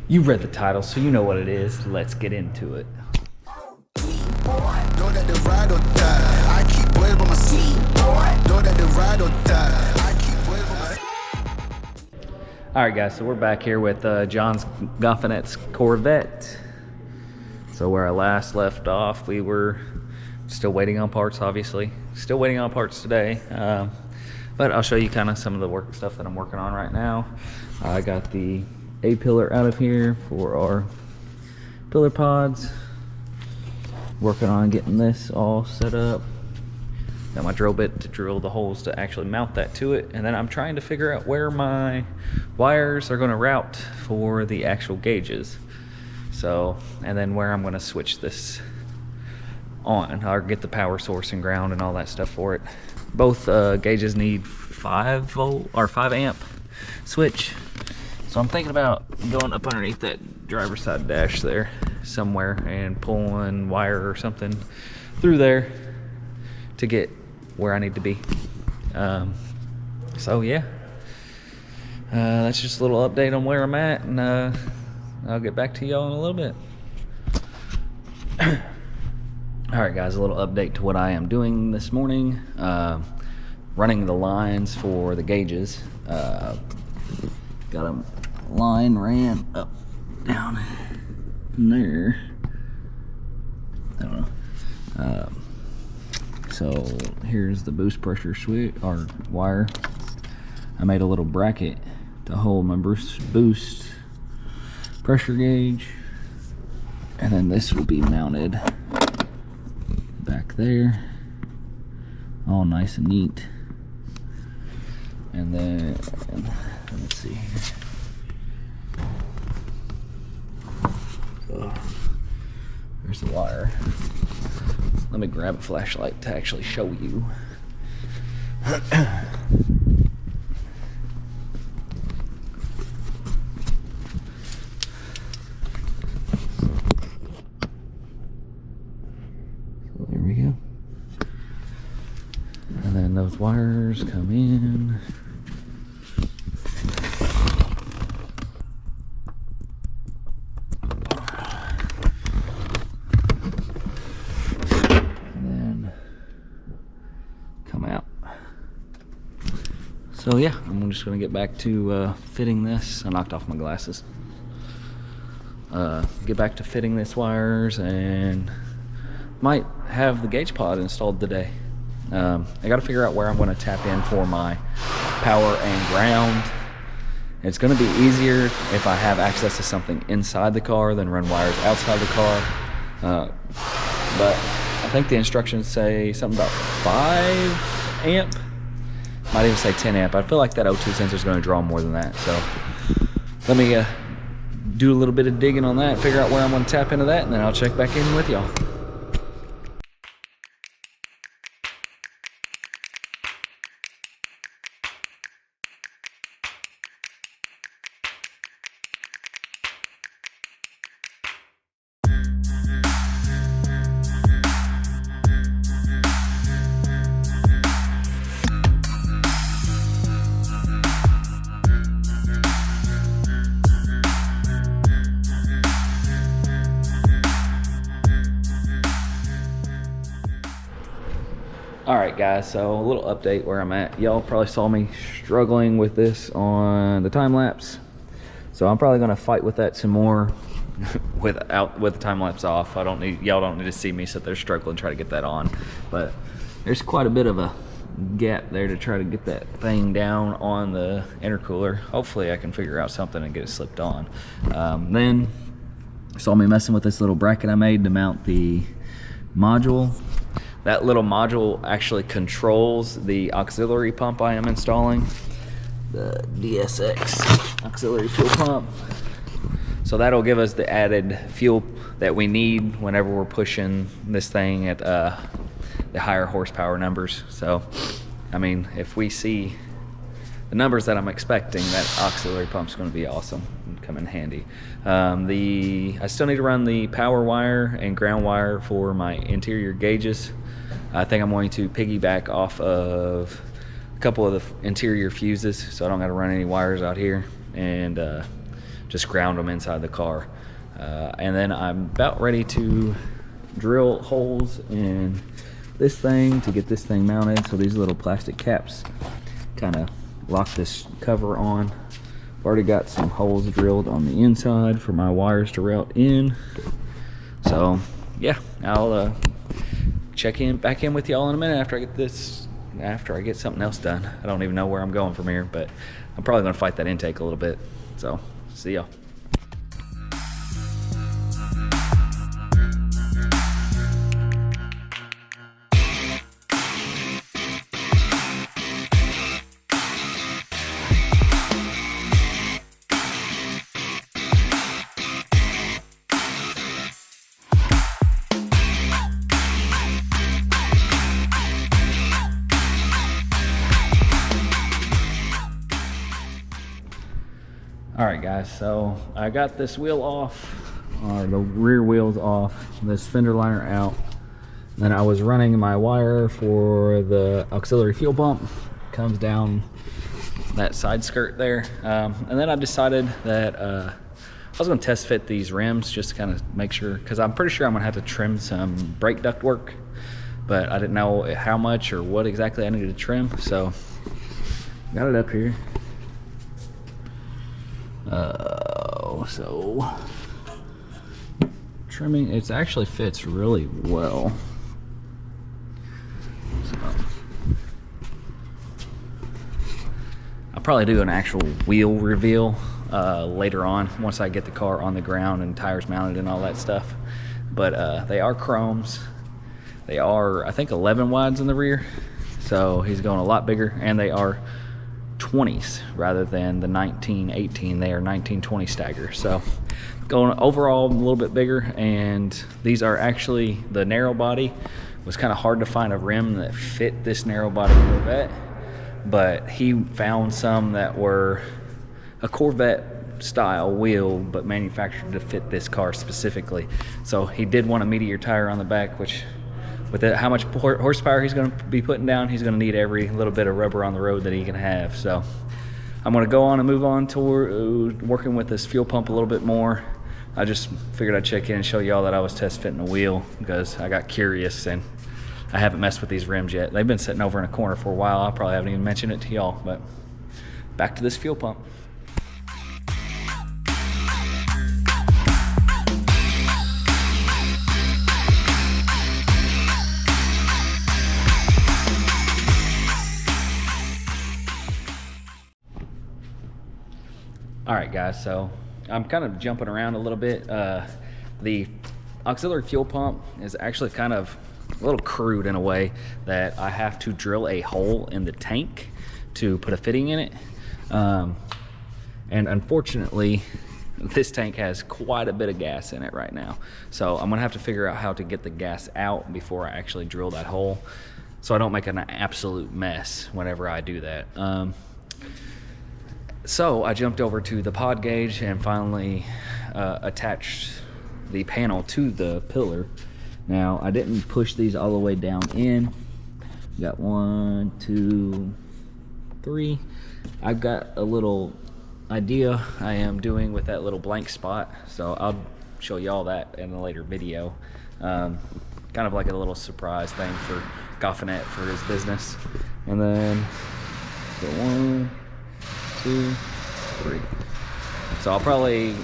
You read the title, so you know what it is. Let's get into it. Alright guys, so we're back here with John's Goffinets Corvette. So where I last left off, we were still waiting on parts, obviously. Still waiting on parts today. But I'll show you kind of some of the work stuff that I'm working on right now. I got the A-pillar out of here for our pillar pods. Working on getting this all set up. Got my drill bit to drill the holes to actually mount that to it. And then I'm trying to figure out where my wires are gonna route for the actual gauges. So, and then where I'm gonna switch this on. I'll get the power source and ground and all that stuff for it. Both gauges need 5 volt or 5 amp switch. So I'm thinking about going up underneath that driver's side dash there somewhere and pulling wire or something through there to get where I need to be. So yeah, that's just a little update on where I'm at, and I'll get back to y'all in a little bit. Alright guys, a little update to what I am doing this morning. Running the lines for the gauges. Got a line ran up down in there. I don't know. So here's the boost pressure switch or wire. I made a little bracket to hold my boost pressure gauge, and then this will be mounted back there, all nice and neat. And then let's see here. So, there's the wire. Let me grab a flashlight to actually show you. So there we go. And then those wires come in. So yeah, I'm just gonna get back to fitting this. I knocked off my glasses. Get back to fitting this wires and might have the gauge pod installed today. I gotta figure out where I'm gonna tap in for my power and ground. It's gonna be easier if I have access to something inside the car than run wires outside the car. But I think the instructions say something about 5 amp. Might even say 10 amp. I feel like that O2 sensor is going to draw more than that. So let me do a little bit of digging on that, figure out where I'm going to tap into that, and then I'll check back in with y'all. Alright guys, so a little update where I'm at. Y'all probably saw me struggling with this on the time lapse. So I'm probably gonna fight with that some more with the time lapse off. Y'all don't need to see me sit there struggling try to get that on. But there's quite a bit of a gap there to try to get that thing down on the intercooler. Hopefully I can figure out something and get it slipped on. Then saw me messing with this little bracket I made to mount the module. That little module actually controls the auxiliary pump I am installing, the DSX auxiliary fuel pump. So that'll give us the added fuel that we need whenever we're pushing this thing at the higher horsepower numbers. So, I mean, if we see the numbers that I'm expecting, that auxiliary pump's going to be awesome and come in handy. I still need to run the power wire and ground wire for my interior gauges. I think I'm going to piggyback off of a couple of the interior fuses so I don't got to run any wires out here, and just ground them inside the car. And then I'm about ready to drill holes in this thing to get this thing mounted. So these little plastic caps kind of lock this cover on. I've already got some holes drilled on the inside for my wires to route in. So yeah, I'll check back in with y'all in a minute after I get something else done. I don't even know where I'm going from here, but I'm probably gonna fight that intake a little bit. So see y'all. All right guys, so I got this wheel off, or the rear wheel's off, this fender liner out. Then I was running my wire for the auxiliary fuel pump, comes down that side skirt there. And then I decided that I was gonna test fit these rims just to kind of make sure, because I'm pretty sure I'm gonna have to trim some brake duct work, but I didn't know how much or what exactly I needed to trim, so got it up here. So trimming, it actually fits really well. So I'll probably do an actual wheel reveal later on once I get the car on the ground and tires mounted and all that stuff. But they are chromes. They are, I think, 11 wides in the rear, so he's going a lot bigger, and they are 20s rather than the 1918. They are 1920 stagger, so going overall a little bit bigger. And these are actually, the narrow body was kind of hard to find a rim that fit this narrow body Corvette, but he found some that were a Corvette style wheel but manufactured to fit this car specifically. So he did want a meteor tire on the back, which with how much horsepower he's going to be putting down, he's going to need every little bit of rubber on the road that he can have. So I'm going to go on and move on to working with this fuel pump a little bit more. I just figured I'd check in and show y'all that I was test fitting a wheel because I got curious, and I haven't messed with these rims yet. They've been sitting over in a corner for a while. I probably haven't even mentioned it to y'all, but back to this fuel pump. All right guys, so I'm kind of jumping around a little bit. The auxiliary fuel pump is actually kind of a little crude in a way that I have to drill a hole in the tank to put a fitting in it. And unfortunately, this tank has quite a bit of gas in it right now. So I'm gonna have to figure out how to get the gas out before I actually drill that hole, so I don't make an absolute mess whenever I do that. So I jumped over to the pod gauge and finally attached the panel to the pillar. Now I didn't push these all the way down in. Got 1, 2, 3. I've got a little idea I am doing with that little blank spot, so I'll show y'all that in a later video. Kind of like a little surprise thing for Goffinet for his business. And then so 1, 2, 3. So I'll probably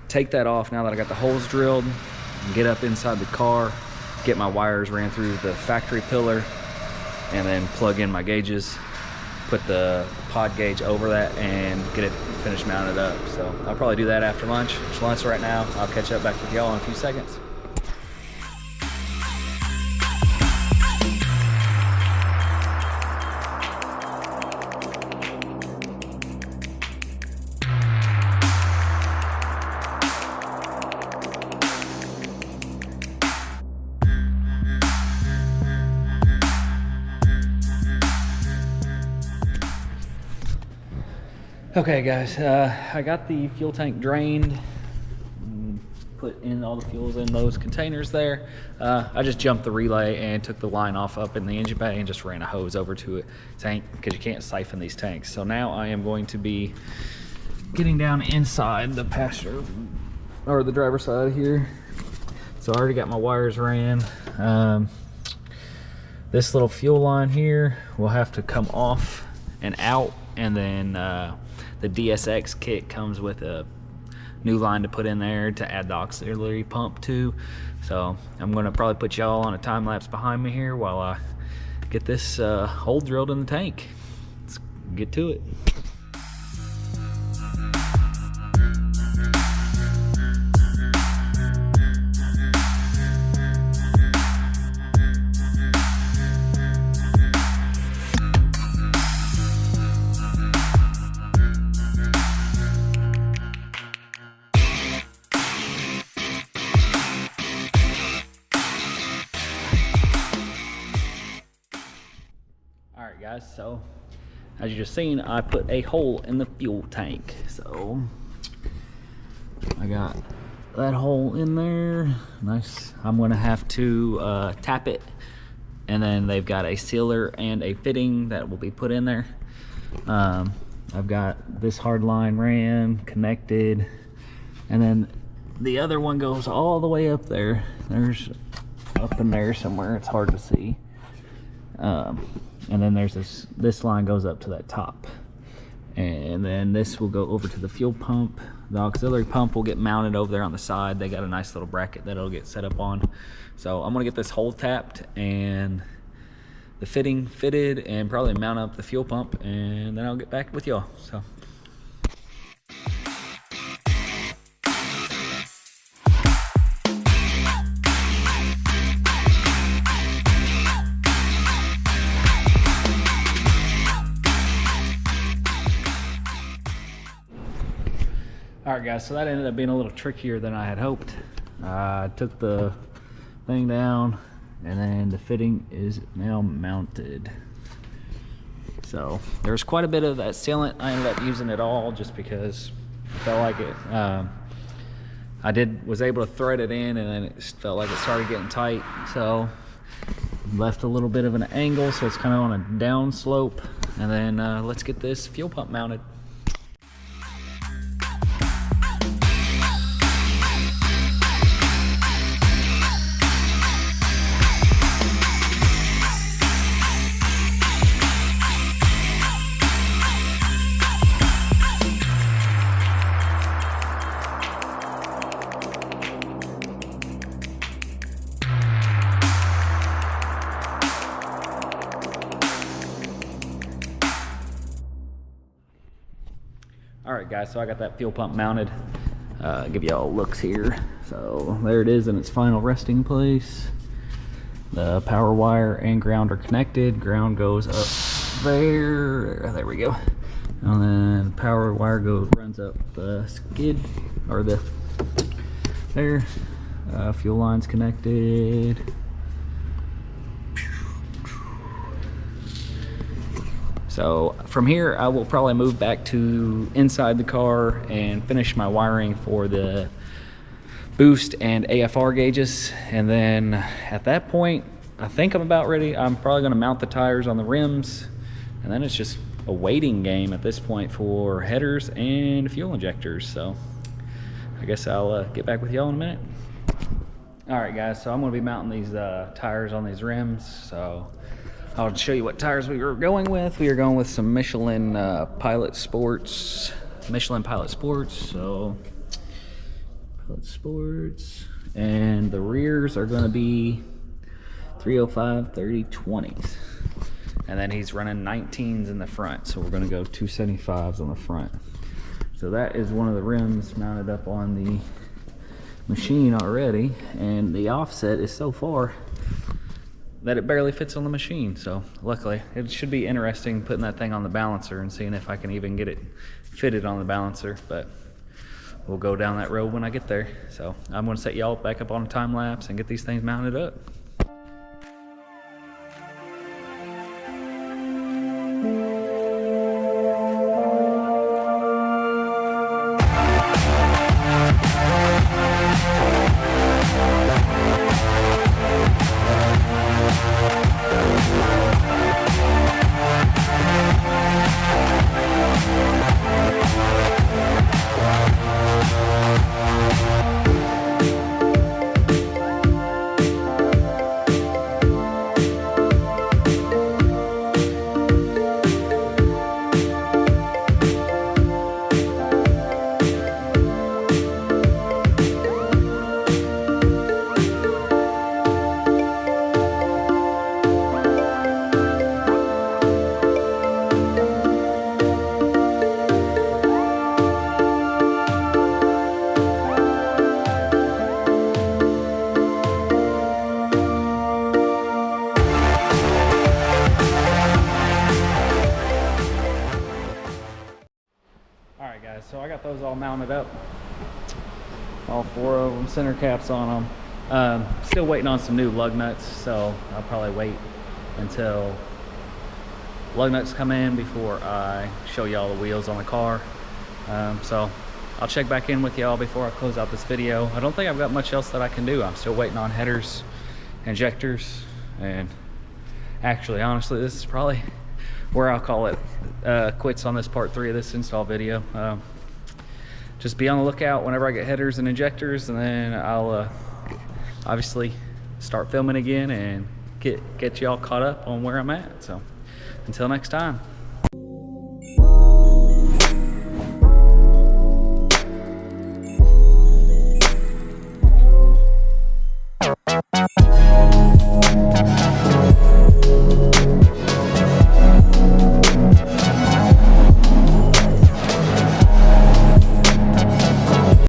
take that off now that I got the holes drilled, and get up inside the car, get my wires ran through the factory pillar, and then plug in my gauges, put the pod gauge over that, and get it finished mounted up. So I'll probably do that after lunch. It's lunch right now. I'll catch up back with y'all in a few seconds. Okay guys, I got the fuel tank drained, put in all the fuels in those containers there. I just jumped the relay and took the line off up in the engine bay and just ran a hose over to a tank because you can't siphon these tanks. So now I am going to be getting down inside the passenger or the driver's side here. So I already got my wires ran. This little fuel line here will have to come off and out, and then the DSX kit comes with a new line to put in there to add the auxiliary pump to. So I'm gonna probably put y'all on a time lapse behind me here while I get this hole drilled in the tank. Let's get to it. Alright guys, so as you just seen, I put a hole in the fuel tank. So I got that hole in there. Nice. I'm gonna have to tap it, and then they've got a sealer and a fitting that will be put in there. I've got this hard line ran connected, and then the other one goes all the way up there. There's up in there somewhere, it's hard to see. And then there's this line goes up to that top, and then this will go over to the fuel pump. The auxiliary pump will get mounted over there on the side. They got a nice little bracket that it'll get set up on. So I'm gonna get this hole tapped and the fitting fitted, and probably mount up the fuel pump, and then I'll get back with y'all. So alright guys, so that ended up being a little trickier than I had hoped. I took the thing down, and then the fitting is now mounted. So there's quite a bit of that sealant. I ended up using it all just because I felt like it. I was able to thread it in, and then it felt like it started getting tight. So left a little bit of an angle, so it's kind of on a down slope. And then let's get this fuel pump mounted. Alright guys, so I got that fuel pump mounted. Give you all looks here. So there it is in its final resting place. The power wire and ground are connected. Ground goes up there. There we go. And then power wire runs up the skid, or there. Fuel line's connected. So from here, I will probably move back to inside the car and finish my wiring for the boost and AFR gauges. And then at that point, I think I'm about ready. I'm probably gonna mount the tires on the rims, and then it's just a waiting game at this point for headers and fuel injectors. So I guess I'll get back with y'all in a minute. All right guys, so I'm gonna be mounting these tires on these rims. So I'll show you what tires we were going with. We are going with some Michelin Pilot Sports. So Pilot Sports, and the rears are going to be 305 30/20s, and then he's running 19s in the front. So we're going to go 275s on the front. So that is one of the rims mounted up on the machine already, and the offset is so far that it barely fits on the machine. So luckily, it should be interesting putting that thing on the balancer and seeing if I can even get it fitted on the balancer, but we'll go down that road when I get there. So I'm gonna set y'all back up on a time lapse and get these things mounted up. mounted up. All 4 of them, center caps on them. Still waiting on some new lug nuts, so I'll probably wait until lug nuts come in before I show y'all the wheels on the car. So I'll check back in with y'all before I close out this video. I don't think I've got much else that I can do. I'm still waiting on headers, injectors, and actually, honestly, this is probably where I'll call it quits on this part 3 of this install video. Just be on the lookout whenever I get headers and injectors, and then I'll obviously start filming again and get y'all caught up on where I'm at. So until next time.